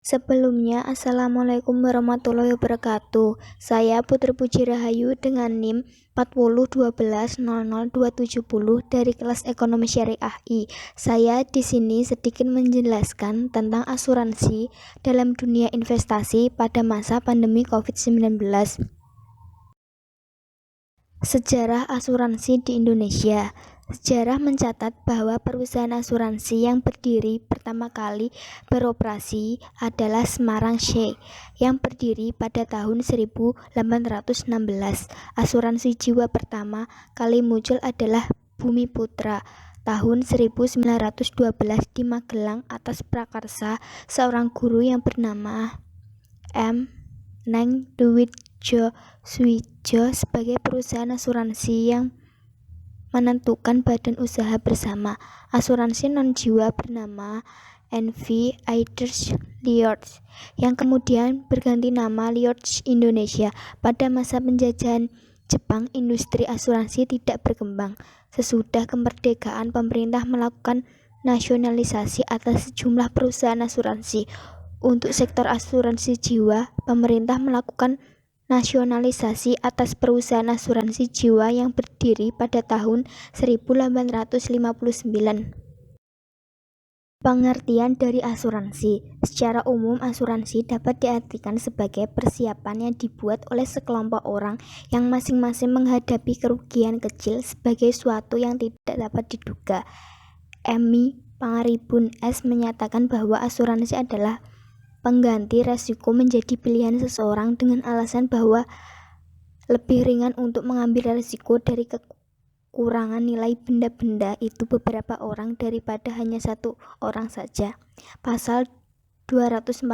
Sebelumnya, Assalamualaikum warahmatullahi wabarakatuh. Saya Putri Puji Rahayu dengan NIM 401200270 dari kelas Ekonomi Syariah I. Saya di sini sedikit menjelaskan tentang asuransi dalam dunia investasi pada masa pandemi COVID-19. Sejarah asuransi di Indonesia. Sejarah mencatat bahwa perusahaan asuransi yang berdiri pertama kali beroperasi adalah Semarang Shay yang berdiri pada tahun 1816. Asuransi jiwa pertama kali muncul adalah Bumi Putra tahun 1912 di Magelang atas prakarsa seorang guru yang bernama M. Neng Duwitjo Suijo sebagai perusahaan asuransi yang menentukan badan usaha bersama. Asuransi non-jiwa bernama NV Aiders Lloyds yang kemudian berganti nama Lloyds Indonesia. Pada masa penjajahan Jepang, industri asuransi tidak berkembang. Sesudah kemerdekaan, pemerintah melakukan nasionalisasi atas sejumlah perusahaan asuransi. Untuk sektor asuransi jiwa, pemerintah melakukan nasionalisasi atas perusahaan asuransi jiwa yang berdiri pada tahun 1859. Pengertian dari asuransi. Secara umum, asuransi dapat diartikan sebagai persiapan yang dibuat oleh sekelompok orang yang masing-masing menghadapi kerugian kecil sebagai suatu yang tidak dapat diduga. Emi Pangaribun S. menyatakan bahwa asuransi adalah pengganti resiko menjadi pilihan seseorang dengan alasan bahwa lebih ringan untuk mengambil resiko dari kekurangan nilai benda-benda itu beberapa orang daripada hanya satu orang saja. Pasal 246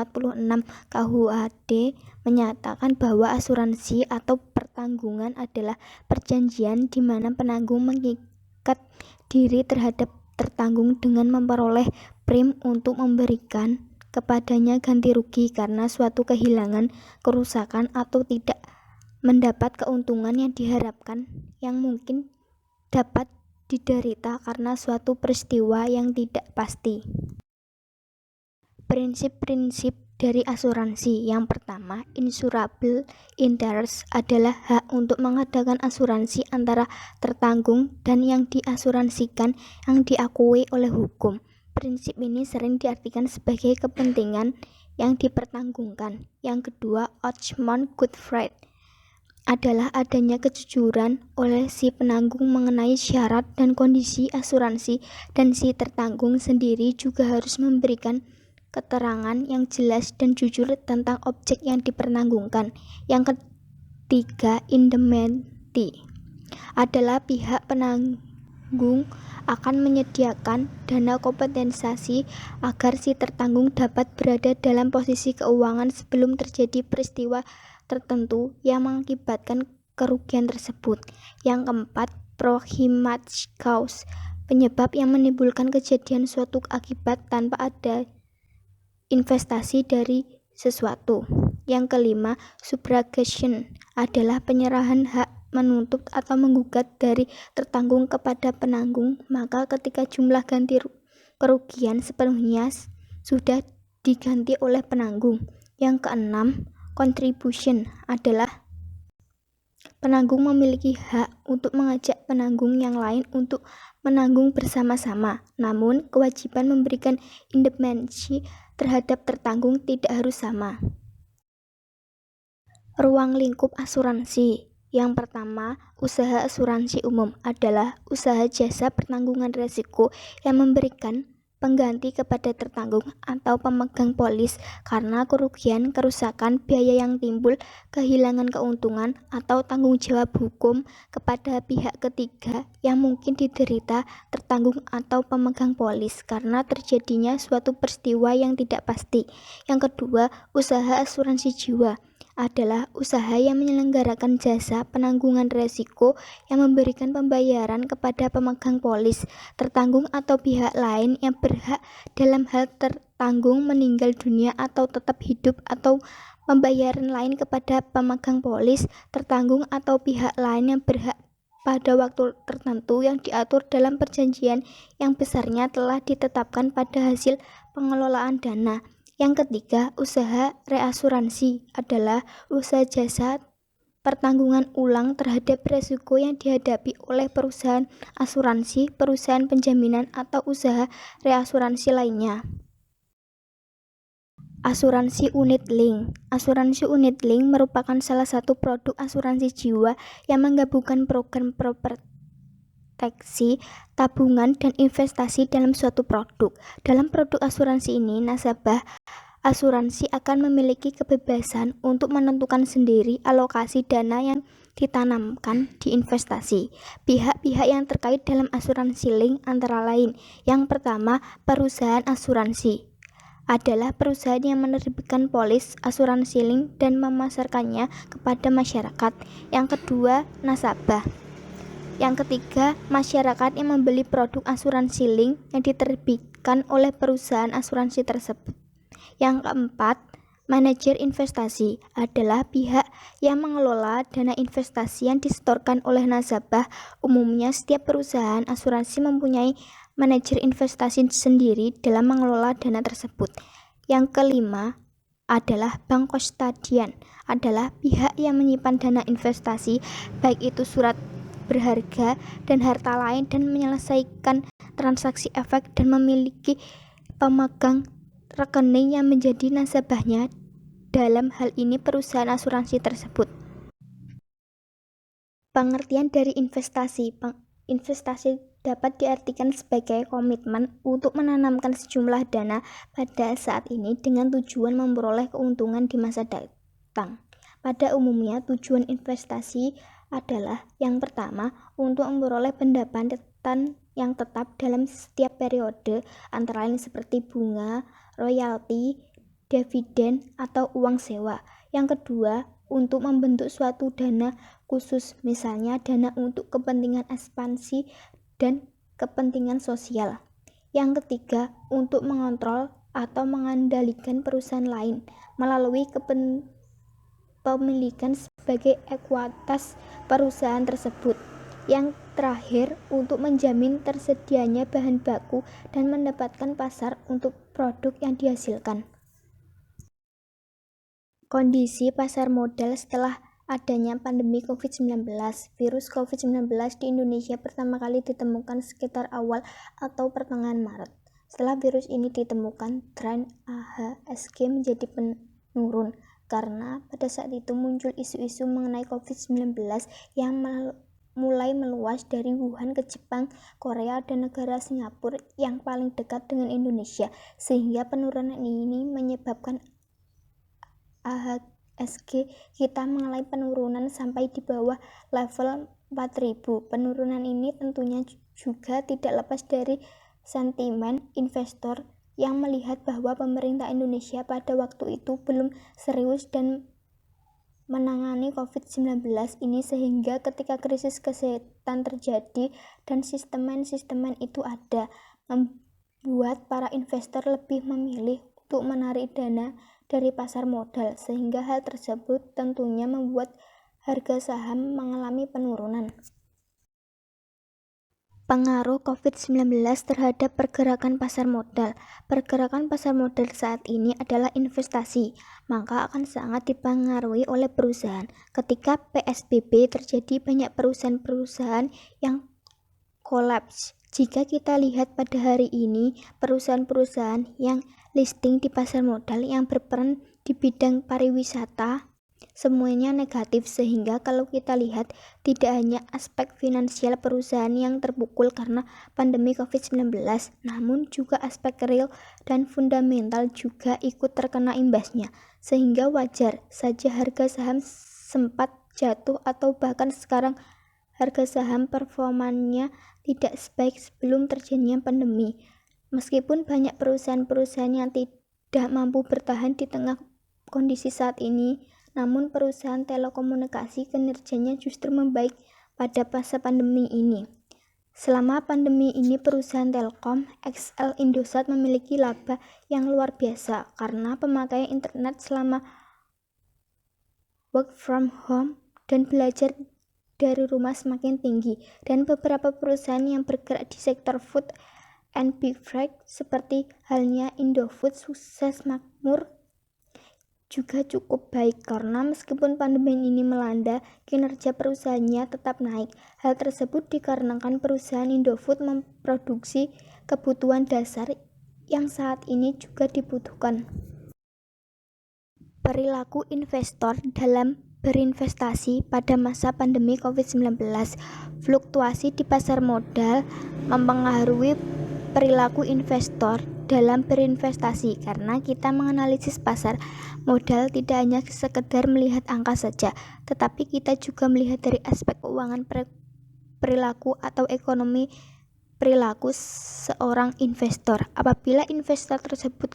KUHD menyatakan bahwa asuransi atau pertanggungan adalah perjanjian di mana penanggung mengikat diri terhadap tertanggung dengan memperoleh prem untuk memberikan kepadanya ganti rugi karena suatu kehilangan, kerusakan, atau tidak mendapat keuntungan yang diharapkan yang mungkin dapat diderita karena suatu peristiwa yang tidak pasti. Prinsip-prinsip dari asuransi. Yang pertama, insurable interest adalah hak untuk mengadakan asuransi antara tertanggung dan yang diasuransikan yang diakui oleh hukum. Prinsip ini sering diartikan sebagai kepentingan yang dipertanggungkan. Yang kedua, Ochmont Goodfried adalah adanya kejujuran oleh si penanggung mengenai syarat dan kondisi asuransi, dan si tertanggung sendiri juga harus memberikan keterangan yang jelas dan jujur tentang objek yang dipertanggungkan. Yang ketiga, indemnity adalah pihak penanggung akan menyediakan dana kompensasi agar si tertanggung dapat berada dalam posisi keuangan sebelum terjadi peristiwa tertentu yang mengakibatkan kerugian tersebut. Yang keempat, proximate cause, penyebab yang menimbulkan kejadian suatu akibat tanpa ada investasi dari sesuatu. Yang kelima, subrogation adalah penyerahan hak menuntut atau menggugat dari tertanggung kepada penanggung, maka ketika jumlah ganti kerugian sepenuhnya sudah diganti oleh penanggung. Yang keenam, contribution adalah penanggung memiliki hak untuk mengajak penanggung yang lain untuk menanggung bersama-sama, namun kewajiban memberikan indemnity terhadap tertanggung tidak harus sama. Ruang lingkup asuransi. Yang pertama, usaha asuransi umum adalah usaha jasa pertanggungan risiko yang memberikan pengganti kepada tertanggung atau pemegang polis karena kerugian, kerusakan, biaya yang timbul, kehilangan keuntungan, atau tanggung jawab hukum kepada pihak ketiga yang mungkin diderita tertanggung atau pemegang polis karena terjadinya suatu peristiwa yang tidak pasti. Yang kedua, usaha asuransi jiwa adalah usaha yang menyelenggarakan jasa penanggungan risiko yang memberikan pembayaran kepada pemegang polis, tertanggung atau pihak lain yang berhak dalam hal tertanggung meninggal dunia atau tetap hidup, atau pembayaran lain kepada pemegang polis, tertanggung atau pihak lain yang berhak pada waktu tertentu yang diatur dalam perjanjian yang besarnya telah ditetapkan pada hasil pengelolaan dana. Yang ketiga, usaha reasuransi adalah usaha jasa pertanggungan ulang terhadap risiko yang dihadapi oleh perusahaan asuransi, perusahaan penjaminan, atau usaha reasuransi lainnya. Asuransi unit link. Asuransi unit link merupakan salah satu produk asuransi jiwa yang menggabungkan program proteksi, tabungan, dan investasi dalam suatu produk. Dalam produk asuransi ini, nasabah asuransi akan memiliki kebebasan untuk menentukan sendiri alokasi dana yang ditanamkan di investasi. Pihak-pihak yang terkait dalam asuransi link antara lain: yang pertama, perusahaan asuransi adalah perusahaan yang menerbitkan polis asuransi link dan memasarkannya kepada masyarakat. Yang kedua, nasabah. Yang ketiga, masyarakat yang membeli produk asuransi link yang diterbitkan oleh perusahaan asuransi tersebut. Yang keempat, manajer investasi adalah pihak yang mengelola dana investasi yang disetorkan oleh nasabah. Umumnya, setiap perusahaan asuransi mempunyai manajer investasi sendiri dalam mengelola dana tersebut. Yang kelima adalah bank kustodian, adalah pihak yang menyimpan dana investasi, baik itu surat berharga dan harta lain, dan menyelesaikan transaksi efek dan memiliki pemegang rekening yang menjadi nasabahnya, dalam hal ini perusahaan asuransi tersebut. Pengertian dari investasi. Investasi dapat diartikan sebagai komitmen untuk menanamkan sejumlah dana pada saat ini dengan tujuan memperoleh keuntungan di masa datang. Pada umumnya, tujuan investasi adalah yang pertama, untuk memperoleh pendapatan yang tetap dalam setiap periode, antara lain seperti bunga, royalti, dividen, atau uang sewa. Yang kedua, untuk membentuk suatu dana khusus, misalnya dana untuk kepentingan ekspansi dan kepentingan sosial. Yang ketiga, untuk mengontrol atau mengendalikan perusahaan lain melalui kepemilikan sebagai ekuitas perusahaan tersebut. Yang terakhir, untuk menjamin tersedianya bahan baku dan mendapatkan pasar untuk produk yang dihasilkan. Kondisi pasar modal setelah adanya pandemi COVID-19. Virus COVID-19 di Indonesia pertama kali ditemukan sekitar awal atau pertengahan Maret. Setelah virus ini ditemukan, tren IHSG menjadi menurun karena pada saat itu muncul isu-isu mengenai COVID-19 yang mulai meluas dari Wuhan ke Jepang, Korea, dan negara Singapura yang paling dekat dengan Indonesia, sehingga penurunan ini menyebabkan IHSG kita mengalami penurunan sampai di bawah level 4.000. Penurunan ini tentunya juga tidak lepas dari sentimen investor yang melihat bahwa pemerintah Indonesia pada waktu itu belum serius dan menangani COVID-19 ini, sehingga ketika krisis kesehatan terjadi dan sistemen itu ada, membuat para investor lebih memilih untuk menarik dana dari pasar modal, sehingga hal tersebut tentunya membuat harga saham mengalami penurunan. Pengaruh COVID-19 terhadap pergerakan pasar modal. Pergerakan pasar modal saat ini adalah investasi, maka akan sangat dipengaruhi oleh perusahaan. Ketika PSBB terjadi, banyak perusahaan-perusahaan yang kolaps. Jika kita lihat pada hari ini, perusahaan-perusahaan yang listing di pasar modal yang berperan di bidang pariwisata semuanya negatif, sehingga kalau kita lihat tidak hanya aspek finansial perusahaan yang terpukul karena pandemi COVID-19, namun juga aspek real dan fundamental juga ikut terkena imbasnya, sehingga wajar saja harga saham sempat jatuh atau bahkan sekarang harga saham performanya tidak sebaik sebelum terjadinya pandemi. Meskipun banyak perusahaan-perusahaan yang tidak mampu bertahan di tengah kondisi saat ini, namun perusahaan telekomunikasi kinerjanya justru membaik pada masa pandemi ini. Selama pandemi ini, perusahaan Telkom, XL, Indosat memiliki laba yang luar biasa karena pemakaian internet selama work from home dan belajar dari rumah semakin tinggi, dan beberapa perusahaan yang bergerak di sektor food and big break seperti halnya Indofood sukses makmur juga cukup baik karena meskipun pandemi ini melanda, kinerja perusahaannya tetap naik. Hal tersebut dikarenakan perusahaan Indofood memproduksi kebutuhan dasar yang saat ini juga dibutuhkan. Perilaku investor dalam berinvestasi pada masa pandemi COVID-19. Fluktuasi di pasar modal mempengaruhi perilaku investor dalam berinvestasi karena kita menganalisis pasar modal tidak hanya sekedar melihat angka saja, tetapi kita juga melihat dari aspek keuangan perilaku atau ekonomi perilaku seorang investor. Apabila investor tersebut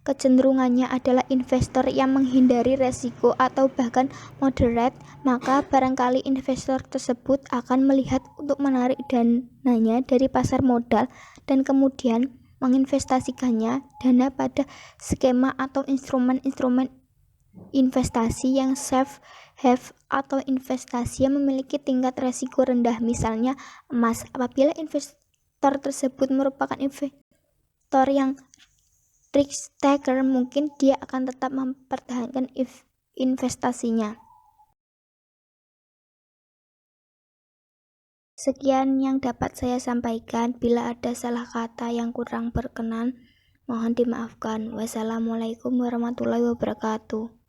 kecenderungannya adalah investor yang menghindari resiko atau bahkan moderate, maka barangkali investor tersebut akan melihat untuk menarik dananya dari pasar modal dan kemudian menginvestasikannya dana pada skema atau instrumen-instrumen investasi yang safe haven atau investasi yang memiliki tingkat resiko rendah, misalnya emas. Apabila investor tersebut merupakan investor yang risk taker, mungkin dia akan tetap mempertahankan investasinya. Sekian yang dapat saya sampaikan. Bila ada salah kata yang kurang berkenan, mohon dimaafkan. Wassalamualaikum warahmatullahi wabarakatuh.